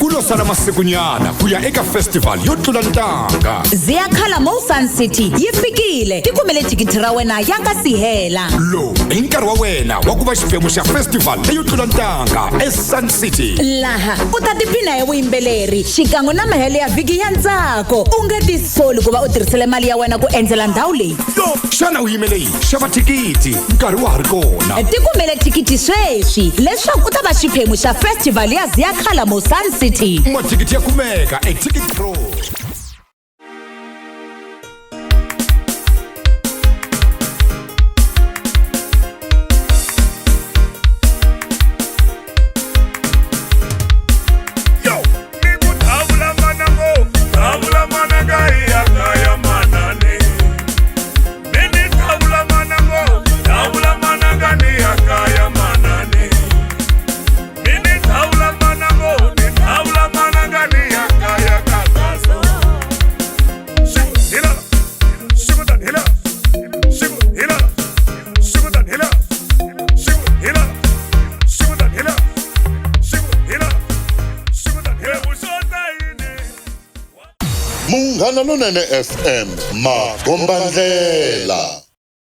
Kulosala masekunyana kuya eka festival yo tlula ntanga. Ziyakhala Mo Sun City yifikile. Tikumele thikithi ra wena ya nga si hela. Lo i nkarhi wa wena wa ku va xiphemu xa festival leyo tlula ntanga eSun City. Laha u ta tiphina hi vuyimbeleri xikan'we na mahele ya vhiki ya ntsako. U nge tisoli ku va u tirhisele mali ya wena ku endzela ndhawu leyi. Xana u yimele yini? Xava thikiti nkarhi wa ha ri kona. Tikumele thikithi sweswi leswaku u ta va xiphemu xa festival ya Ziyakhala Mo Sun City. Mathikiti ya kumeka eTicket Pro. Munghana Lonene FM, Magombandlela.